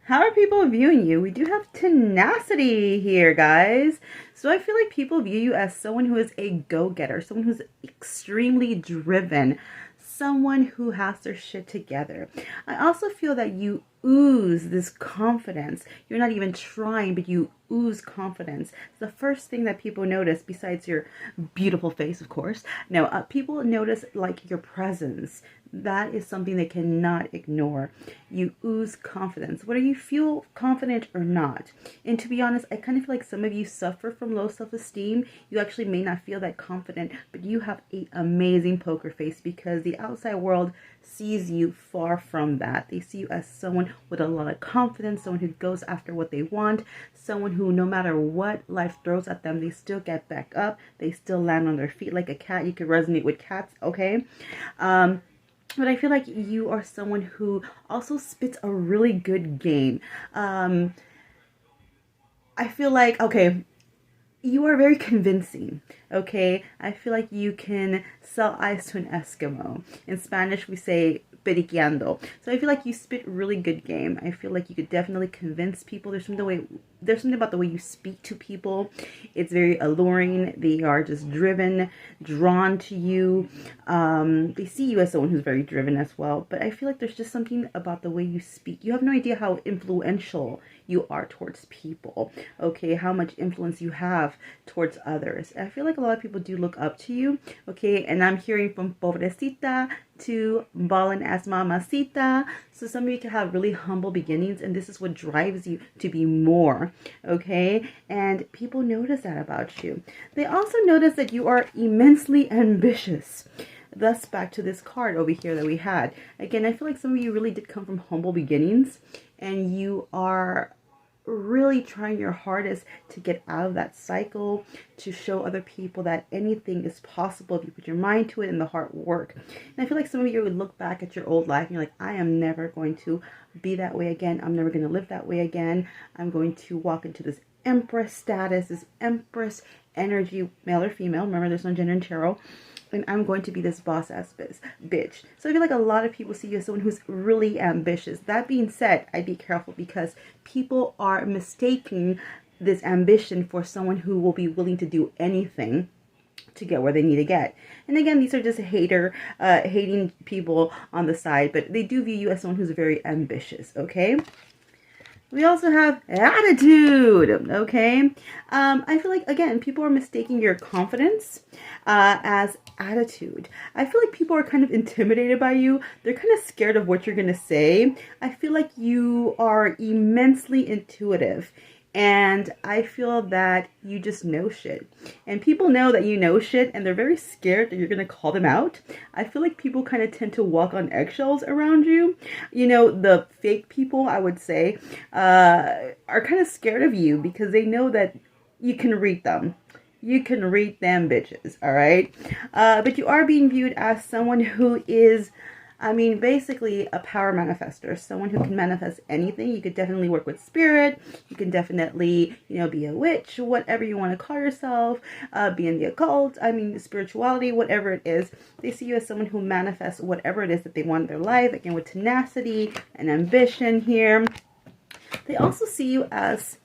How are people viewing you? We do have tenacity here, guys. So I feel like people view you as someone who is a go-getter, someone who's extremely driven, someone who has their shit together. I also feel that you ooze this confidence. You're not even trying, but you ooze confidence. It's the first thing that people notice, besides your beautiful face, of course. No, people notice like your presence. That is something they cannot ignore. You ooze confidence, whether you feel confident or not. And to be honest, I kind of feel like some of you suffer from low self-esteem. You actually may not feel that confident, but you have an amazing poker face because the outside world sees you far from that. They see you as someone with a lot of confidence, someone who goes after what they want, someone who no matter what life throws at them, they still get back up, they still land on their feet like a cat. You could resonate with cats, okay? But I feel like you are someone who also spits a really good game. I feel like, okay, you are very convincing, okay? I feel like you can sell ice to an Eskimo. In Spanish, we say periqueando. So I feel like you spit really good game. I feel like you could definitely convince people. There's something about the way you speak to people. It's very alluring. They are just driven, drawn to you. They see you as someone who's very driven as well. But I feel like there's just something about the way you speak. You have no idea how influential you are towards people, okay? How much influence you have towards others. I feel like a lot of people do look up to you, okay? And I'm hearing from pobrecita to ballin' as mamacita. So some of you can have really humble beginnings, and this is what drives you to be more, okay? And people notice that about you. They also notice that you are immensely ambitious. Thus, back to this card over here that we had. Again, I feel like some of you really did come from humble beginnings, and you are really trying your hardest to get out of that cycle, to show other people that anything is possible if you put your mind to it and the hard work. And I feel like some of you would look back at your old life and you're like, I am never going to be that way again. I'm never going to live that way again. I'm going to walk into this empress status, this empress energy, male or female. Remember, there's no gender in tarot. And I'm going to be this boss ass bitch. So I feel like a lot of people see you as someone who's really ambitious. That being said, I'd be careful because people are mistaking this ambition for someone who will be willing to do anything to get where they need to get. And again, these are just hating people on the side, but they do view you as someone who's very ambitious, okay? We also have attitude, okay? I feel like, again, people are mistaking your confidence as attitude. I feel like people are kind of intimidated by you. They're kind of scared of what you're going to say. I feel like you are immensely intuitive. And I feel that you just know shit. And people know that you know shit and they're very scared that you're going to call them out. I feel like people kind of tend to walk on eggshells around you. You know, the fake people, I would say, are kind of scared of you because they know that you can read them. You can read them bitches, all right? But you are being viewed as someone who is, basically a power manifester, someone who can manifest anything. You could definitely work with spirit. You can definitely, be a witch, whatever you want to call yourself, be in the occult, spirituality, whatever it is. They see you as someone who manifests whatever it is that they want in their life, again, with tenacity and ambition here. They also see you as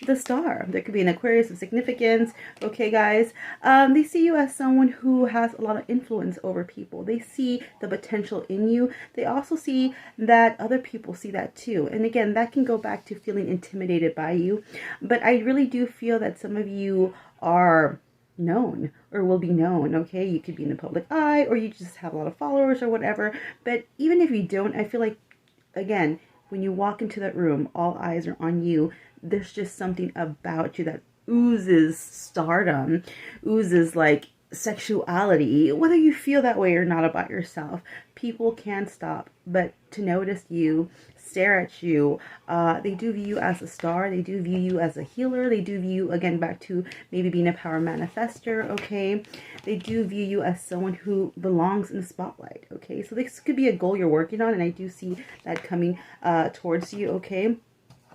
the star. There could be an Aquarius of significance. Okay, guys. They see you as someone who has a lot of influence over people. They see the potential in you. They also see that other people see that too. And again, that can go back to feeling intimidated by you. But I really do feel that some of you are known or will be known, okay? You could be in the public eye or you just have a lot of followers or whatever. But even if you don't, I feel like, again, when you walk into that room, all eyes are on you. There's just something about you that oozes stardom, oozes like sexuality. Whether you feel that way or not about yourself, people can't stop but to notice you, stare at you. They do view you as a star. They do view you as a healer. They do view you, again, back to maybe being a power manifester, okay? They do view you as someone who belongs in the spotlight, okay? So this could be a goal you're working on, and I do see that coming towards you, okay?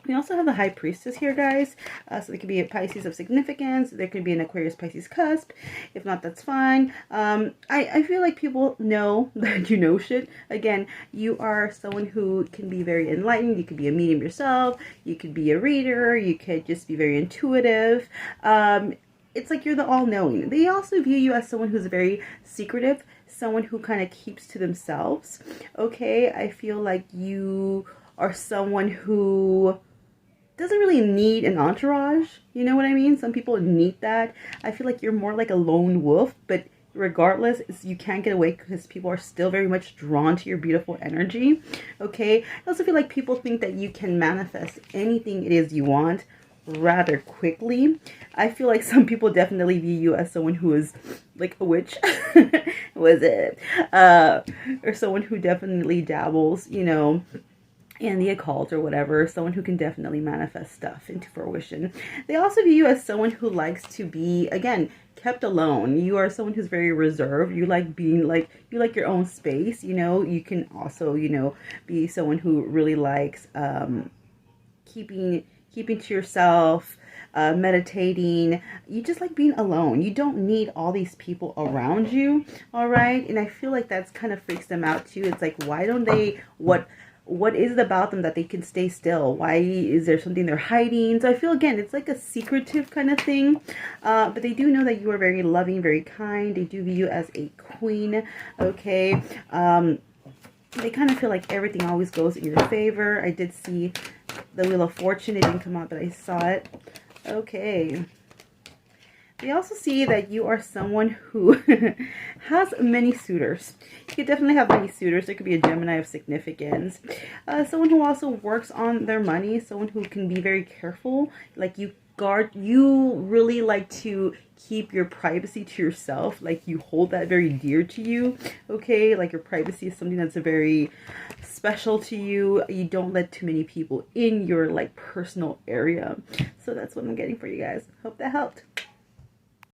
We also have the High Priestess here, guys. So there could be a Pisces of significance. There could be an Aquarius Pisces cusp. If not, that's fine. I feel like people know that you know shit. Again, you are someone who can be very enlightened. You could be a medium yourself. You could be a reader. You could just be very intuitive. It's like you're the all-knowing. They also view you as someone who's very secretive, someone who kind of keeps to themselves. Okay, I feel like you are someone who doesn't really need an entourage. You know what I mean? Some people need that. I feel like you're more like a lone wolf, but regardless, you can't get away because people are still very much drawn to your beautiful energy. Okay, I also feel like people think that you can manifest anything it is you want rather quickly. I feel like some people definitely view you as someone who is like a witch. Was it? Or someone who definitely dabbles, you know, in the occult or whatever, someone who can definitely manifest stuff into fruition. They also view you as someone who likes to be, again, kept alone. You are someone who's very reserved. You like being like, you like your own space, you know. You can also, you know, be someone who really likes keeping to yourself, meditating. You just like being alone. You don't need all these people around you, all right? And I feel like that's kind of freaks them out too. It's like, why don't they, what is it about them that they can stay still? Why is there something they're hiding? So I feel, again, it's like a secretive kind of thing. But they do know that you are very loving, very kind. They do view you as a queen, okay? They kind of feel like everything always goes in your favor. I did see the Wheel of Fortune. It didn't come out, but I saw it. Okay. They also see that you are someone who has many suitors. You could definitely have many suitors. There could be a Gemini of significance. Someone who also works on their money. Someone who can be very careful. Like you really like to keep your privacy to yourself. Like you hold that very dear to you. Okay, like your privacy is something that's very special to you. You don't let too many people in your like personal area. So that's what I'm getting for you guys. Hope that helped.